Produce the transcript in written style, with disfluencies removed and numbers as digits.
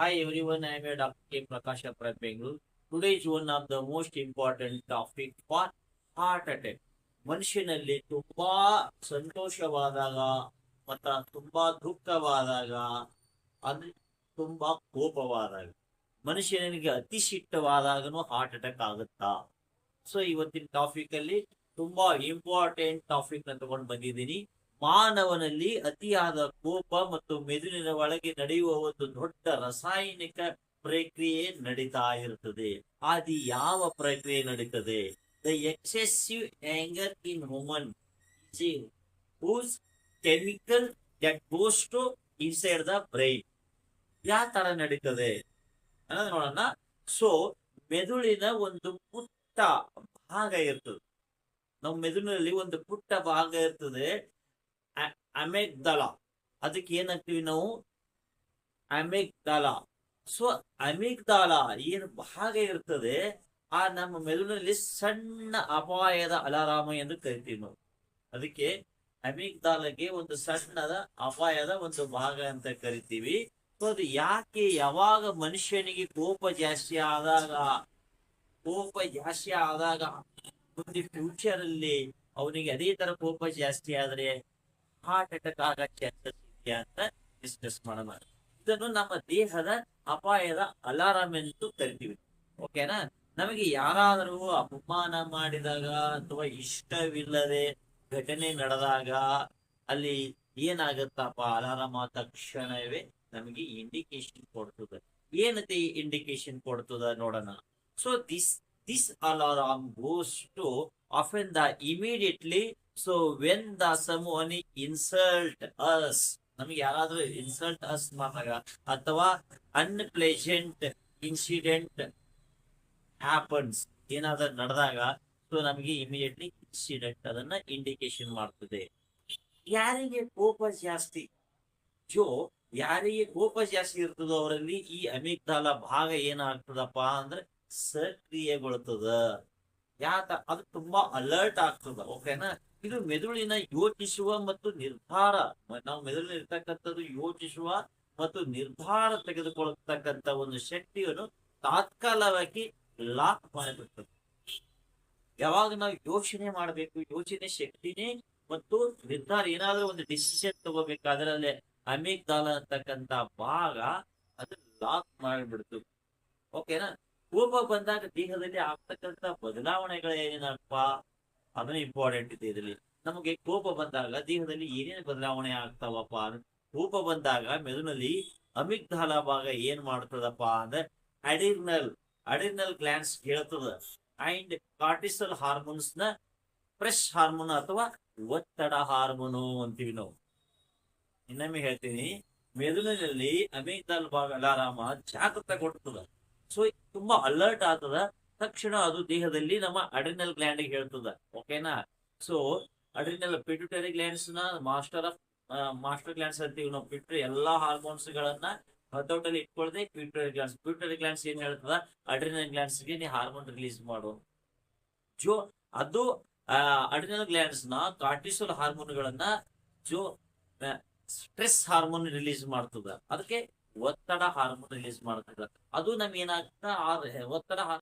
Hi everyone, I am a Dr. K. Prakash from Bengaluru. Today is one of the most important topic for heart attack. ಮನುಷ್ಯನಲ್ಲಿ ತುಂಬಾ ಸಂತೋಷವಾದಾಗ ಮತ್ತ ತುಂಬಾ ದುಃಖವಾದಾಗ ಅಂದ್ರೆ ತುಂಬಾ ಕೋಪವಾದಾಗ ಮನುಷ್ಯನಿಗೆ ಅತಿ ಸಿಟ್ಟವಾದಾಗನು ಹಾರ್ಟ್ ಅಟ್ಯಾಕ್ ಆಗುತ್ತಾ. ಸೊ ಇವತ್ತಿನ ಟಾಪಿಕ್ ಅಲ್ಲಿ ತುಂಬಾ ಇಂಪಾರ್ಟೆಂಟ್ ಟಾಪಿಕ್ ನ ತಗೊಂಡು ಬಂದಿದ್ದೀನಿ. ಮಾನವನಲ್ಲಿ ಅತಿಯಾದ ಕೋಪ ಮತ್ತು ಮೆದುಳಿನ ಒಳಗೆ ನಡೆಯುವ ಒಂದು ದೊಡ್ಡ ರಾಸಾಯನಿಕ ಪ್ರಕ್ರಿಯೆ ನಡೀತಾ ಇರುತ್ತದೆ. ಅದು ಯಾವ ಪ್ರಕ್ರಿಯೆ ನಡೀತದೆ? The excessive anger in human whose chemical that goes to inside the brain. ಯಾವ ತರ ನಡೀತದೆ ಅನ್ನೋದು ನೋಡೋಣ. ಸೊ ಮೆದುಳಿನ ಒಂದು ಪುಟ್ಟ ಭಾಗ ಇರ್ತದೆ. ನಮ್ಮ ಮೆದುಳಿನಲ್ಲಿ ಒಂದು ಪುಟ್ಟ ಭಾಗ ಇರ್ತದೆ, ಅಮೆಗ್ದಲ. ಅದಕ್ಕೆ ಏನಂತೀವಿ ನಾವು? ಅಮೆಗ್ದಲ. ಸೊ ಅಮೆಗ್ದಾಲ ಏನು ಭಾಗ ಇರ್ತದೆ, ಆ ನಮ್ಮ ಮೆದುಳಿನಲ್ಲಿ ಸಣ್ಣ ಅಪಾಯದ ಅಲಾರಾಮ ಎಂದು ಕರಿತೀವಿ ನಾವು. ಅದಕ್ಕೆ ಅಮೆಗ್ದಾಲಗೆ ಒಂದು ಸಣ್ಣದ ಅಪಾಯದ ಒಂದು ಭಾಗ ಅಂತ ಕರಿತೀವಿ. ಸೊ ಅದು ಯಾಕೆ, ಯಾವಾಗ ಮನುಷ್ಯನಿಗೆ ಕೋಪ ಜಾಸ್ತಿ ಆದಾಗ ಮುಂದೆ ಫ್ಯೂಚರ್ ಅಲ್ಲಿ ಅವನಿಗೆ ಅದೇ ತರ ಕೋಪ ಜಾಸ್ತಿ ಆದ್ರೆ ಹಾರ್ಟ್ ಅಟ್ಯಾಕ್ ಆಗೋ ಚಾನ್ಸಸ್ ಇದೆಯಾ ಅಂತ ಡಿಸ್ಕಸ್ ಮಾಡೋಣ. ಇದನ್ನು ನಮ್ಮ ದೇಹದ ಅಪಾಯದ ಅಲಾರಾಮ್ ಎಂದು ಕರಿತೀವಿ. ಓಕೆನಾ? ನಮಗೆ ಯಾರಾದರೂ ಅಪಮಾನ ಮಾಡಿದಾಗ ಅಥವಾ ಇಷ್ಟವಿಲ್ಲದೆ ಘಟನೆ ನಡೆದಾಗ ಅಲ್ಲಿ ಏನಾಗತ್ತಪ್ಪ, ಅಲಾರಾಮ್ ಆದ ತಕ್ಷಣವೇ ನಮಗೆ ಇಂಡಿಕೇಶನ್ ಕೊಡ್ತದೆ. ಏನಂತೆ ಇಂಡಿಕೇಶನ್ ಕೊಡ್ತದ ನೋಡೋಣ. So this alarm goes to often the immediately. So when the someone insult us, ನಮಗೆ ಯಾರಾದ್ರೂ ಇನ್ಸಲ್ಟ್ ಅಸ್ ಮಾಡಿದಾಗ ಅಥವಾ ಅನ್ಪ್ಲೆಸೆಂಟ್ ಇನ್ಸಿಡೆಂಟ್ ಹ್ಯಾಪನ್ಸ್, ಏನಾದ್ರೂ ನಡೆದಾಗ, ಸೊ ನಮಗೆ ಇಮಿಡಿಯೇಟ್ಲಿ ಇನ್ಸಿಡೆಂಟ್ ಅದನ್ನ ಇಂಡಿಕೇಶನ್ ಮಾಡ್ತದೆ. ಯಾರಿಗೆ ಕೋಪ ಜಾಸ್ತಿ, ಯಾರಿಗೆ ಕೋಪ ಜಾಸ್ತಿ ಇರ್ತದೋ ಅವರಲ್ಲಿ ಈ ಅಮಿಗ್ದಾಲ ಭಾಗ ಏನಾಗ್ತದಪ್ಪ ಅಂದ್ರೆ ಸಕ್ರಿಯಗೊಳ್ತದ. ಅದು ತುಂಬಾ ಅಲರ್ಟ್ ಆಗ್ತದ. ಓಕೆನಾ? ಇದು ಮೆದುಳಿನ ಯೋಚಿಸುವ ಮತ್ತು ನಿರ್ಧಾರ, ನಾವು ಮೆದುಳಿನ ಇರ್ತಕ್ಕಂಥದ್ದು ಯೋಚಿಸುವ ಮತ್ತು ನಿರ್ಧಾರ ತೆಗೆದುಕೊಳ್ಳತಕ್ಕಂಥ ಒಂದು ಶಕ್ತಿಯನ್ನು ತಾತ್ಕಾಲವಾಗಿ ಲಾಕ್ ಮಾಡಿಬಿಡ್ತದೆ. ಯಾವಾಗ ನಾವು ಯೋಚನೆ ಮಾಡಬೇಕು, ಯೋಚನೆ ಶಕ್ತಿನೇ ಮತ್ತು ನಿರ್ಧಾರ, ಏನಾದ್ರೂ ಒಂದು ಡಿಸಿಷನ್ ತಗೋಬೇಕಾದ್ರೆ ಅಲ್ಲಿ ಅಮಿಗ್ದಾಲ ಅಂತಕ್ಕಂಥ ಭಾಗ ಅದು ಲಾಕ್ ಮಾಡಿಬಿಡ್ತು. ಓಕೆನಾ? ಕೋಪ ಬಂದಾಗ ದೇಹದಲ್ಲಿ ಆಗ್ತಕ್ಕಂಥ ಬದಲಾವಣೆಗಳು ಏನೇನಪ್ಪ ಅದನ್ನ ಇಂಪಾರ್ಟೆಂಟ್ ಇದೆ ಇದರಲ್ಲಿ. ನಮಗೆ ಕೋಪ ಬಂದಾಗ ದೇಹದಲ್ಲಿ ಏನೇನು ಬದಲಾವಣೆ ಆಗ್ತಾವಪ್ಪ ಅಂದ್ರೆ, ಕೋಪ ಬಂದಾಗ ಮೆದುಳಿನಲ್ಲಿ ಅಮಿಗ್ದಾಲ ಭಾಗ ಏನ್ ಮಾಡ್ತದಪ್ಪ ಅಂದ್ರೆ ಅಡಿರ್ನಲ್ ಗ್ಲ್ಯಾಂಡ್ಸ್ ಹೇಳ್ತದ. ಅಂಡ್ ಕಾರ್ಟಿಸಲ್ ಹಾರ್ಮೋನ್ಸ್ ನ ಫ್ರೆಶ್ ಹಾರ್ಮೋನ್ ಅಥವಾ ಒತ್ತಡ ಹಾರ್ಮೋನು ಅಂತೀವಿ ನಾವು. ಇನ್ನೊಮ್ಮೆ ಹೇಳ್ತೀನಿ, ಮೆದುಳಿನಲ್ಲಿ ಅಮಿಗ್ದಾಲ ಭಾಗ ಅಲಾರಾಮ ಜಾಗೃತ ಕೊಡ್ತದ. ಸೊ ತುಂಬಾ ಅಲರ್ಟ್ ಆಗ್ತದ ತಕ್ಷಣ ಅದು ದೇಹದಲ್ಲಿ ನಮ್ಮ ಅಡ್ರಿನಲ್ ಗ್ಲ್ಯಾಂಡ್ ಹೇಳ್ತದ. ಓಕೆನಾ? ಸೊ ಅಡ್ರಿನಲ್ ಪಿಟ್ಯೂಟರಿ ಗ್ಲ್ಯಾಂಡ್ಸ್ ನ ಮಾಸ್ಟರ್ ಗ್ಲ್ಯಾಂಡ್ಸ್ ಅಂತೀವಿ ನಾವು. ಪಿಟ್ಯೂಟರಿ ಎಲ್ಲಾ ಹಾರ್ಮೋನ್ಸ್ ಗಳನ್ನ ಹತೋಟಲ್ಲಿ ಇಟ್ಕೊಳ್ಳದೆ ಪ್ಯೂಟರಿ ಗ್ಲ್ಯಾಂಡ್ಸ್ ಏನ್ ಹೇಳ್ತದ, ಅಡ್ರಿನಲ್ ಗ್ಲ್ಯಾಂಡ್ಸ್ ಗೆ ನೀ ಹಾರ್ಮೋನ್ ರಿಲೀಸ್ ಮಾಡು. ಅದು ಅಡ್ರಿನಲ್ ಗ್ಲ್ಯಾಂಡ್ಸ್ ನ ಕಾರ್ಟಿಸೋಲ್ ಹಾರ್ಮೋನ್ ಗಳನ್ನ ಸ್ಟ್ರೆಸ್ ಹಾರ್ಮೋನ್ ರಿಲೀಸ್ ಮಾಡ್ತದ. ಅದಕ್ಕೆ ಒತ್ತಡ ಹಾರ್ಮೋನ್ ರಿಲೀಸ್ ಮಾಡ್ತದ. ಅದು ನಮ್ ಏನಾಗ್ತದ, ಒತ್ತಡ